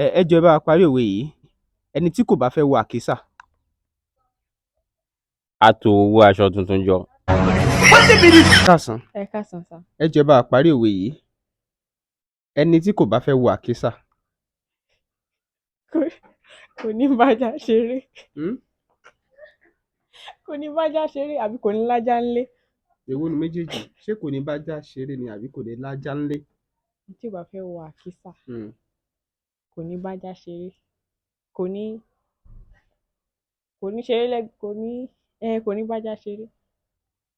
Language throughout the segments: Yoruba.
ẹ jọ̀ọ́ ẹ bá wa parí òwe yìí. Ẹni tí kò bá fẹ́ wọ àkísà. A tò owó aṣọ tuntun jọ. Káàsán. Ẹ káàsán sà. Ẹ jọ̀ọ́ ẹ bá wa parí òwe yìí. Ẹni tí kò bá fẹ́ wọ àkísà. Kò ní bájá ṣeré. Kò ní bájá ṣeré àbí kò ní lájá ńlé. Èwo ni méjèèjì? Ṣé kò ní bájá ṣeré ni àbí kò ní lájá ńlé? Ẹni tí ò bá fẹ́ wọ àkísà. Kò ní bájá ṣeré. Kò ní ṣeré kò ní bájá ṣeré.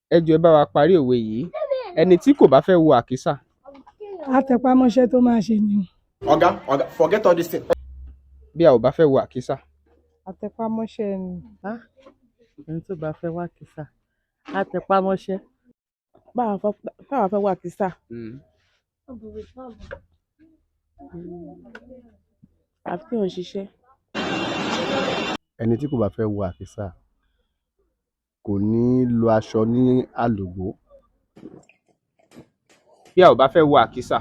Ẹ jọ̀ọ́ ẹ bá wa parí òwe yìí. Ẹni tí kò bá fẹ́ wọ àkísà. Àtẹ̀pámọ́ṣẹ́ tó máa ṣe ni. Ọ̀gá, forget all this thing. Bí a ò bá fẹ́ wọ àkísà. Àtẹ̀pámọ́ṣẹ́ ni. Ẹni tó bá fẹ́ wọ àkísà. Àtẹ̀pámọ́ṣẹ́. Báwa fẹ́ wọ àkísà. Àfi kí òun ṣiṣẹ́. Ẹni tí kò bá fẹ́ wọ àkísà kò ní lo aṣọ ní àlògbó. Bí a ò bá fẹ́ wọ àkísà.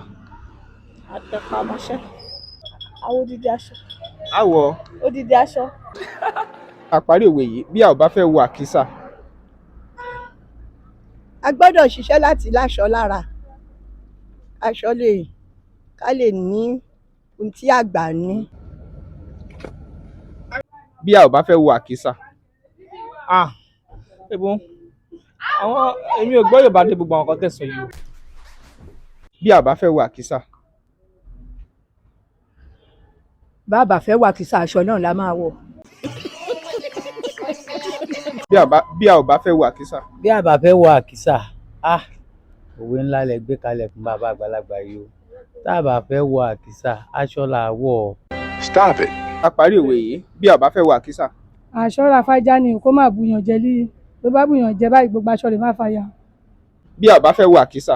Àtẹ̀pámọ́ṣẹ́. Àwọ̀ odidi aṣọ. Àwọ̀ Odidi aṣọ. a parí òwe yìí. Bí a ò bá fẹ́ wọ àkísà. A gbọ́dọ̀ ṣiṣẹ́ láti láṣọ lára. Aṣọ ká lè ní ohun tí àgbà ní. Bí a ò bá fẹ́ wọ àkísà. Èmi ò gbọ́ Yorùbá dé gbogbo àwọn kan tẹ̀sán yìí o. Bí a ò bá fẹ́ wọ àkísà. Bàbá fẹ́ wọ àkísà aṣọ náà la máa wọ̀. Bí a ò bá fẹ́ wọ àkísà. Bí a bá fẹ́ wọ àkísà, òwe ńlá lẹ gbé kalẹ̀ fún bàbá àgbàlagbà yìí o. Tá a bá fẹ́ wọ àkísà, aṣọ là á wọ̀. Stop it. A parí òwe yìí. Bí a ò bá fẹ́ wọ àkísà. Àṣọ́ra fájá ni kó má bùyàn jẹ líle. Tó bá bùyàn jẹ báyìí gbogbo aṣọ rẹ̀ má fàya. Bí a ò bá fẹ́ wọ àkísà.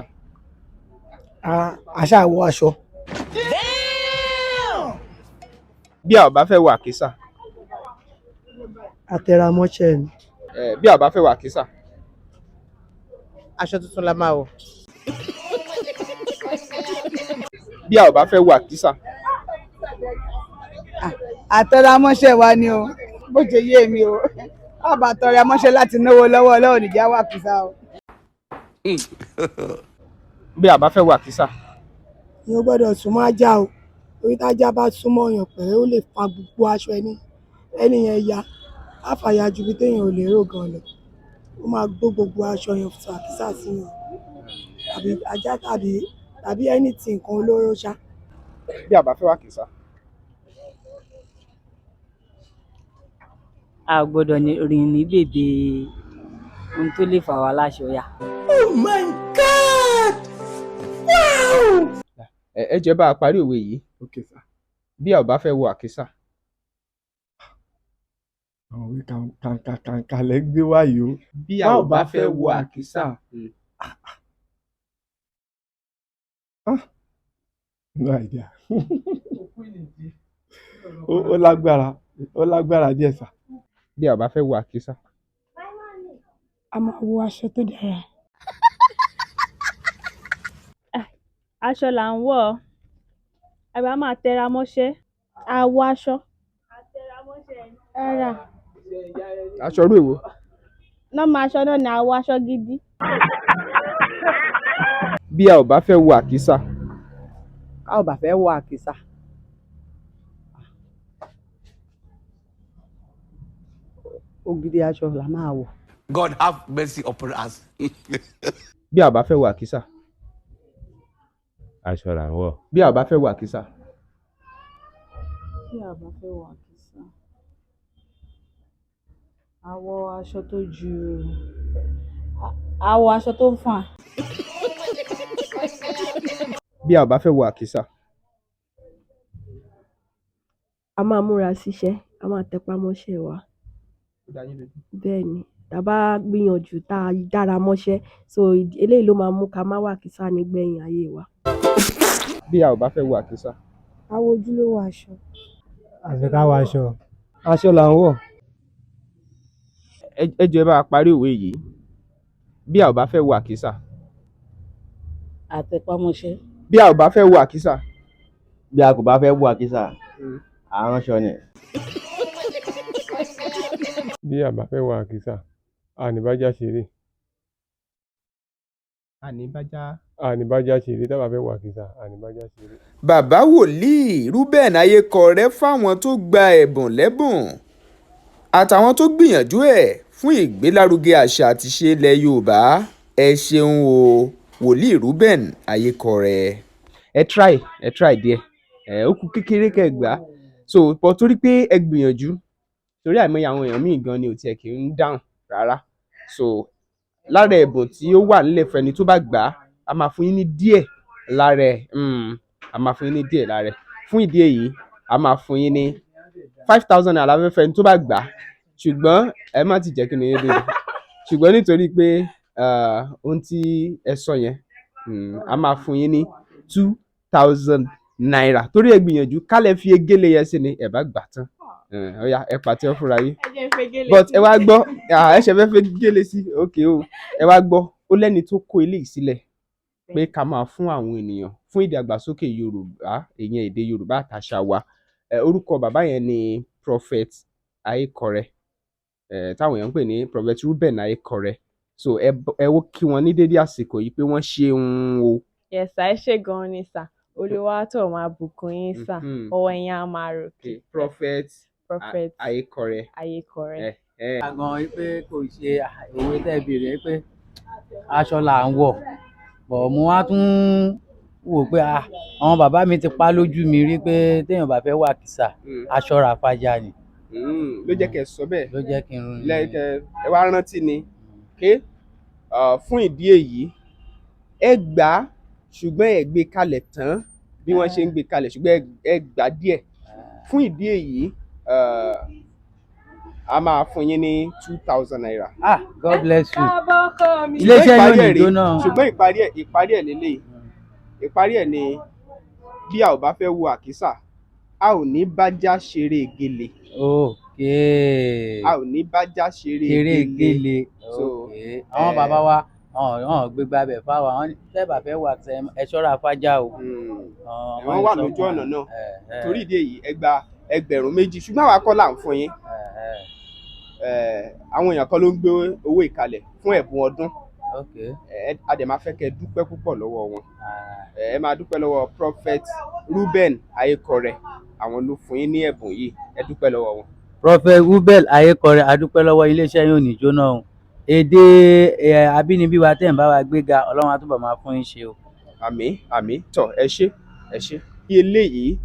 Àṣà wọ aṣọ. Bí a ò bá fẹ́ wọ àkísà. Àtẹ̀ramọ́ṣẹ́ ni. Bí a ò bá fẹ́ wọ àkísà. Aṣọ tuntun la máa wọ̀. Bí a ò bá fẹ́ wọ àkísà. Àtẹ̀ramọ́ṣẹ́ wa ni o. Bó ṣe yé mi o. Bàbá àtẹ̀ramọ́ṣẹ́ láti náwó lọ́wọ́ Ọlọ́run nìjà wà kìsà o. Bí a bá fẹ́ wọ àkísà. Ni o gbọ́dọ̀ súnmọ́ ajá o. Torí tájá bá súnmọ́ ọyàn pẹ̀lú ó lè fa gbogbo aṣọ ẹni yẹn ya. Á fàya ju bí téèyàn ò lè rò gan lọ. Ó máa gbó gbogbo aṣọ yẹn fún àkísà sí yàn. Tàbí ajá tàbí anything nǹkan olóró ṣá. Bí a bá fẹ́ wọ àkísà. A gbọ́dọ̀ rìn ní bèbè ohun tó lè fà wá láṣọ ya. Oh my God! Wow! Ẹ jẹ́ bá a parí òwe yìí. Okay, sir. Bí a ò bá fẹ́ wọ àkísà. Àwọn òwe kàǹkàǹkà gbé wáyé o. Bí a ò bá fẹ́ wọ àkísà. No idea. Ó lágbára díẹ̀ sà. Bí a ò bá fẹ́ wọ àkísà. A máa wọ aṣọ tó dára. Aṣọ là ń wọ̀. Àbí a máa tẹra mọ́ṣẹ́. A wọ aṣọ. Rárá. Aṣọ rú èwo? Nọ́ọ̀mù aṣọ náà ni a wọ aṣọ gidi. Bí a ò bá fẹ́ wọ àkísà. Ká ò bá fẹ́ wọ àkísà. Ògidì aṣọ la máa wọ̀. God have mercy upon us. Bí a ò bá fẹ́ wọ àkísà. Aṣọ là ń wọ̀. Bí a ò bá fẹ́ wọ àkísà. Bí a bá fẹ́ wọ àkísà. A wọ aṣọ tó ju. A wọ aṣọ tó ń fà. Bí a ò bá fẹ́ wọ àkísà. A máa múra síṣẹ́, a máa tẹpá mọ́ṣẹ́ wa. Bẹ́ẹ̀ ni, tá a bá gbìyànjú tá a dára mọ́ṣẹ́, so eléyìí ló máa mú ká má wọ àkísà nígbẹ̀yìn ayé wa. Bí a ò bá fẹ́ wọ àkísà. A wọ ojúlówó aṣọ. Àṣẹ ká wọ aṣọ. Aṣọ là ń wọ̀. Ẹ jọ̀ọ́ ẹ bá a parí òwe yìí. Bí a ò bá fẹ́ wọ àkísà. Àtẹ̀pámọ́ṣẹ́. Bí a ò bá fẹ́ wọ àkísà. Bí a kò bá fẹ́ wọ àkísà. aránṣọ ni. Bí a bá fẹ́ wọ àkísà, a ní bájá ṣeré. Àníbájá ṣeré tá bá fẹ́ wọ àkísà, àníbájá ṣeré. Bàbá wòlíì Reuben Ayékọrẹ fáwọn tó gba ẹ̀bùn lẹ́bùn àtàwọn tó gbìyànjú ẹ̀ fún ìgbélárugẹ àṣà àtìṣe ilẹ̀ Yorùbá. Ẹ ṣeun o wòlíì Reuben Ayékọrẹ. Ẹ try díẹ̀, ó kù kékeré kẹ́ gbà á. So but torí pé ẹ gbìyànjú, torí àìmọye àwọn èèyàn míì gan ni ò tiẹ̀ kì í dáhùn rárá. So lára ẹ̀bùn tí ó wà nílẹ̀ fún ẹni tó bá gbà á, a máa fún yín ní díẹ̀ lára ẹ̀. A máa fún yín ní díẹ̀ lára ẹ̀. Fún ìdí èyí, a máa fún yín ní 5,000 naira láfẹ́fẹ́ ẹni tó bá gbà á. Ṣùgbọ́n ẹ má ti jẹ́ kí ni yín dúró. Ṣùgbọ́n nítorí pé ohun tí ẹ sọ yẹn, a máa fún yín ní 2,000 naira. Torí ẹ gbìyànjú, kálẹ̀ fi egéle yẹn sí ni ẹ bá gbà tán. Ó yá, ẹ pàtẹ́wọ́ fúnra yín. But ẹ wá gbọ́, ẹ ṣe fẹ́ fẹ́ gélé sí, okay o. Ẹ wá gbọ́, ó lẹ́ni tó kó eléyìí sílẹ̀ pé ká máa fún àwọn ènìyàn fún ìdàgbàsókè Yorùbá, ìyẹn èdè Yorùbá àtàṣà wa. Orúkọ bàbá yẹn ni Prophet Ayékọrẹ, táwọn èèyàn ń pè ní Prophet Reuben Ayékọrẹ. So ẹ wo kí wọn ní dédé àsìkò yìí pé wọ́n ṣeun o. Yes sir, ẹ ṣé gan ni sir. Olúwa tó máa bùkún yín sir. Ọwọ́ yín á máa ròkè. Prophet Ayékọrẹ. Ayékọrẹ. Gan pé kò ṣe òwe tẹ́ béèrè pé aṣọ là ń wọ̀, bọ̀ mo wá tún wò pé àwọn bàbá mi ti pa lójú mi rí pé téèyàn bá fẹ́ wọ àkísà, aṣọ ràfájá ni. Ló jẹ́ kẹ́ sọ bẹ́ẹ̀. Ló jẹ́ kí n ẹ wá rántí ni fún ìdí èyí, ẹ gbà á ṣùgbọ́n ẹ gbé kalẹ̀ tán bí wọ́n ṣe ń gbé kalẹ̀, ṣùgbọ́n ẹ gbà díẹ̀. Fún ìdí èyí, a máa fún yín ní 2,000 naira. God bless you. Iléeṣẹ́ yóò ní jóná. Ṣùgbọ́n ìparí ẹ̀ lélẹ̀. Ìparí ẹ̀ ni bí a ò bá fẹ́ wo àkísà, a ò ní bájá ṣeré gèlè. A ò ní bájá ṣeré gèlè. Àwọn bàbá wa wọn gbégbá bẹ̀ fáwa, wọn tẹ́ bá fẹ́ wọ àkísà ẹ ṣọ́ra fájá o. Wọ́n wà lójú ọ̀nà náà. Torí ìdí èyí, ẹ gba 2,000, ṣùgbọ́n àwa kọ́ là ń fún yín. Àwọn èèyàn kan ló ń gbé owó ìkalẹ̀ fún ẹ̀bùn ọdún. A dẹ̀ máa fẹ́ kẹ́ dúpẹ́ púpọ̀ lọ́wọ́ wọn. Ẹ máa dúpẹ́ lọ́wọ́ Prophet Reuben Ayékọrẹ, àwọn ló fún yín ní ẹ̀bùn yìí. Ẹ dúpẹ́ lọ́wọ́ wọn. Prophet Reuben Ayékọrẹ, a dúpẹ́ lọ́wọ́ iléeṣẹ́ yóò ní jóná o. Èdè abínibí wa tẹ̀ ń bá wa gbéga, Ọlọ́run á túbọ̀ máa fún yín ṣe o. Àmín àmín. Tọ́ ẹ ṣé. Bí eléyìí,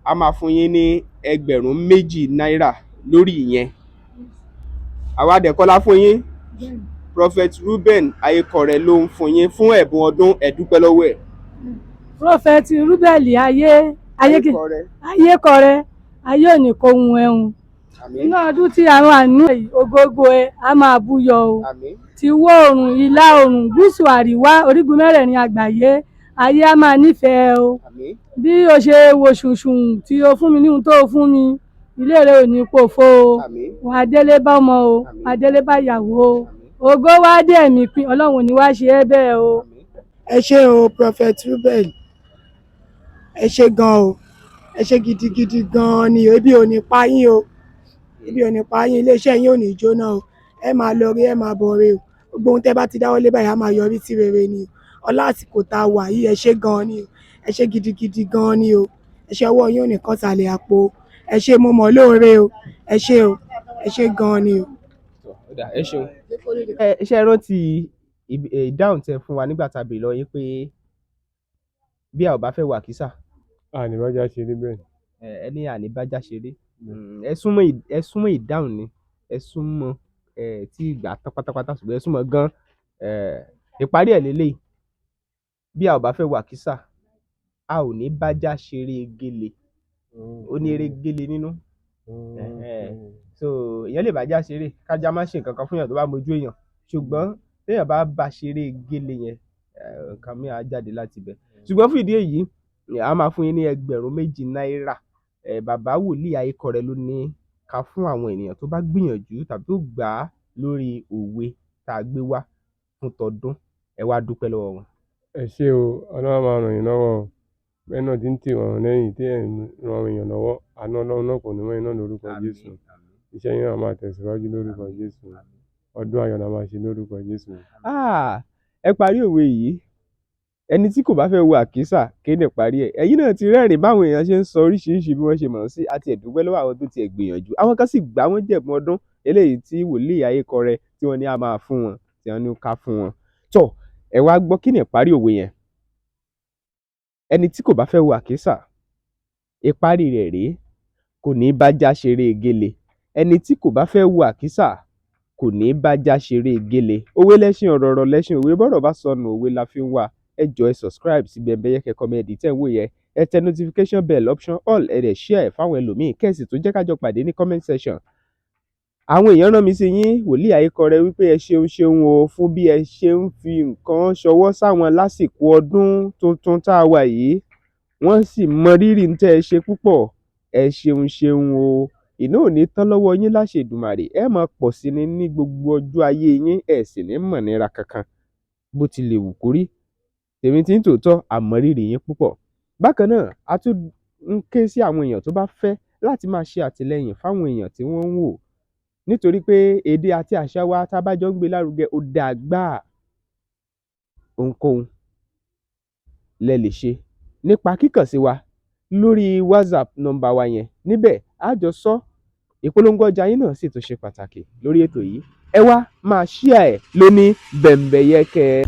a máa fún yín ní 2,000 náírà lórí ìyẹn. Àwa dẹ̀kọ́lá fún yín. Prophet Reuben Ayékọrẹ ló ń fún yín fún ẹ̀bùn ọdún. Ẹ dúpẹ́ lọ́wọ́ ẹ̀. Prophet Reuben Ayékọrẹ, ayé ò ní kó hun ẹ̀hún. Inú ọdún tí àwọn àánú ògógó ẹ á máa búyọ o. Ti wọ̀ oòrùn, ìlà oòrùn, gúúsù, àríwá, orígun mẹ́rẹ̀ẹ̀rin àgbáyé, ayé á máa nífẹ̀ẹ́ o. Bí o ṣe wo ṣùṣùn tí o fún mi ní ohun tó fún mi, ilé rẹ ò ní pòfo o. Wà á délé bá ọmọ o, wà á délé bá ìyàwó o. Ògo wá dé ẹ̀mí pin, Ọlọ́run ò ní wá ṣe é bẹ́ẹ̀ o. Ẹ ṣé o Prophet Reuben, ẹ ṣé gan o, ẹ ṣé gidigidi gan ni o. Ebi ò ní pa yín o, ebi ò ní pa yín, iléeṣẹ́ yín ò ní jóná o. Ẹ máa lọ rí, ẹ máa bọ̀ rí o. Gbogbo ohun tẹ́ bá ti dáwọ́lé báyìí á máa yọrí sí rere ni o. Ọlá àsìkò tá a wà yìí, ẹ ṣé gan ni o, ẹ ṣé gidigidi gan ni o. Ẹ ṣé, ọwọ́ yín ò ní kán sàlẹ̀ àpò. Ẹ ṣé, mo mọ̀ lóore o. Ẹ ṣé o, ẹ ṣé gan ni o. Ẹ ṣeun. Ṣé ẹ rántí ìdáhùn tẹ́ fún wa nígbà tá a béèrè lọ́wọ́ yín pé bí a ò bá fẹ́ wọ àkísà, àníbájá ṣeré bẹ́ẹ̀ ni. Ẹ ní àníbájá ṣeré. Ẹ súnmọ́ ìdáhùn ni. Ẹ súnmọ́ tí ìgbà tán pátápátá, ṣùgbọ́n ẹ súnmọ́ gan. Ìparí ẹ̀ lélẹ̀. Bí a ò bá fẹ́ wọ àkísà, a ò ní bájá ṣeré gèlè. Ó ní eré gèlè nínú. So èèyàn lè bájá ṣeré, kájá má ṣe nǹkan kan fún èèyàn tó bá mojú èèyàn. Ṣùgbọ́n téèyàn bá bá ṣeré gèlè yẹn, nǹkan mìíràn á jáde láti ibẹ̀. Ṣùgbọ́n fún ìdí èyí, a máa fún yín ní 2,000 náírà. Bàbá wòlíì Ayékọrẹ ló ní ká fún àwọn ènìyàn tó bá gbìyànjú tàbí tó gbà á lórí òwe tá a gbé wá fún tọdún. Ẹ wá dúpẹ́ lọ́wọ́ wọn. Ẹ ṣé o, Ọlọ́run máa ràn yín lọ́wọ́ o. bẹ́ẹ̀ náà tí ń tì wọ́n lẹ́yìn tí ẹ̀ ń ran àwọn èèyàn lọ́wọ́ àánú ọlọ́run náà kò ní mọ́ iná lórúkọ Jésù iṣẹ́ yín náà máa tẹ̀síwájú lórúkọ Jésù ọdún ayọ̀ la máa ṣe lórúkọ Jésù. Ẹ parí òwe yìí, ẹni tí kò bá fẹ́ wo àkísà kéde parí ẹ̀. Ẹ̀yin náà ti rẹ́rìn báwọn èèyàn ṣe ń sọ oríṣiríṣi bí wọ́n ṣe mọ̀ sí àti ẹ̀dúpẹ́ lọ́wọ́ àwọn tó tiẹ̀ gbìyànjú. Àwọn kan sì gbà wọ́n jẹ̀bùn ọdún eléyìí tí wòlíì Ayékọrẹ tí wọ́n ní a máa fún wọn tí wọ́n ní ká fún wọn. Tọ́ ẹ wá gbọ́ kí ni ìparí òwe yẹn. Ẹni tí kò bá fẹ́ wo àkísà, ìparí rẹ̀ rèé, kò ní bájá ṣeré gélé. Ẹni tí kò bá fẹ́ wo àkísà kò ní bájá ṣeré gélé. Òwe lẹ́ṣin ọ̀rọ̀ lẹ́ṣin òwe, bọ́rọ̀ bá sọnù òwe la fi ń wá. Ẹ jọ̀ọ́ ẹ subscribe sí Bembeyeke comedy tẹ́ ń wò yẹn, ẹ tẹ notification bell option all, ẹ dẹ̀ share ẹ̀ fáwọn ẹlòmíín, kẹ́sì tó jẹ́ kájọ pàdé ní comment section. Àwọn èèyàn rán mi sí yín wòlíì Ayékọrẹ wípé ẹ ṣeun o fún bí ẹ ṣe ń fi nǹkan ṣọwọ́ sáwọn lásìkò ọdún tuntun tá a wà yìí, wọ́n sì mọ rírì ń tẹ́ ẹ ṣe púpọ̀. Ẹ ṣeun o, iná ò ní tán lọ́wọ́ yín láṣẹ Èdùmàrè, ẹ máa pọ̀ sí ni ní gbogbo ọjọ́ ayé yín, ẹ sì ní mọ̀ nira kankan bó ti lè wù kórí. Tèmi tí ń tòótọ́ àmọ̀rírì yín púpọ̀. Bákan náà a tún ń ké sí àwọn èèyàn tó bá fẹ́ láti máa ṣe àtìlẹyìn fáwọn èèyàn tí wọ́n ń wò, nítorí pé èdè àti àṣà wa tá a bá jọ ń gbé lárugẹ ó dáa gbáà. Ohunkóhun lẹ lè ṣe nípa kíkàn sí wa lórí WhatsApp nọ́mbà wa yẹn, níbẹ̀ á jọ sọ. Ìpolongo ọjà yín náà sì tún ṣe pàtàkì lórí ètò yìí. Ẹ wá máa share ẹ̀ lóní Bembeyeke.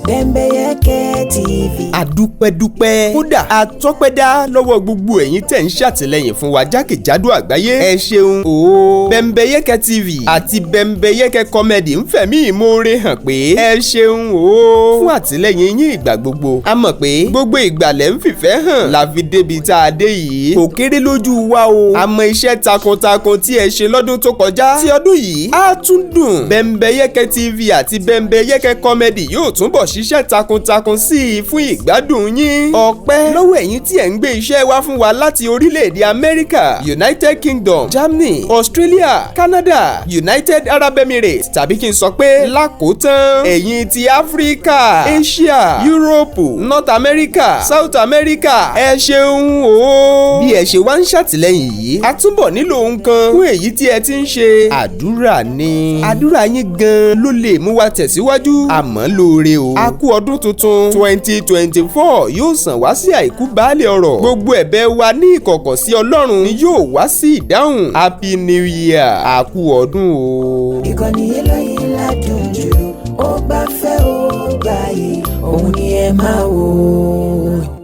Bembeyeke TV. Àdúpẹ́dúpẹ́ kódà àtọ́pẹ́dá lọ́wọ́ gbogbo ẹ̀yin tẹ̀ ń ṣàtìlẹ́yìn fún wa jákèjádò àgbáyé. Ẹ ṣeun o. Bembeyeke TV àti Bembeyeke comedy ń fẹ̀mí ìmoore hàn pé ẹ ṣeun o fún àtìlẹ́yìn yín ìgbà gbogbo. A mọ̀ pé gbogbo ìgbàlẹ̀ ń fìfẹ́ hàn la fi débi tá a dé yìí. Kò kéré lójú wa o. A mọ iṣẹ́ takuntakun tí ẹ ṣe lọ́dún tó kọjá. Tí ọdún yìí á tún dùn. Bembeyeke TV àti Bembeyeke comedy yóò túnbọ̀ ṣiṣẹ́ takuntakun sí i fún ìgbádùn yín. Ọpẹ́ lọ́wọ́ ẹ̀yin tí ẹ̀ ń gbé iṣẹ́ wá fún wa láti orílẹ̀-èdè Amẹ́ríkà, United Kingdom, Germany, Australia, Canada, United Arab Emirates tàbí kí n sọ pé lákòótán ẹ̀yin ti Áfíríkà, Asia, Europe, North America, South America, ẹ ṣeun o. Bí ẹ ṣe wá ń ṣàtìlẹ́yìn yìí, a túbọ̀ nílò nǹkan fún èyí tí ẹ ti ń ṣe. Àdúrà ni. Àdúrà yín gan ló lè mú wa tẹ̀síwájú. Àmọ́ lóore o. A kú ọdún tuntun 2024 yóò sàn wá sí àìkú baálẹ̀ ọ̀rọ̀. Gbogbo ẹ̀bẹ̀ wa ní ìkọ̀kọ̀ sí Ọlọ́run ni yóò wá sí ìdáhùn. Happy New Year. A kú ọdún o. Ìkànnì eléyìí ládùn jù, ó gbafẹ́ ó gbààyè, òun ni ẹ máa wò.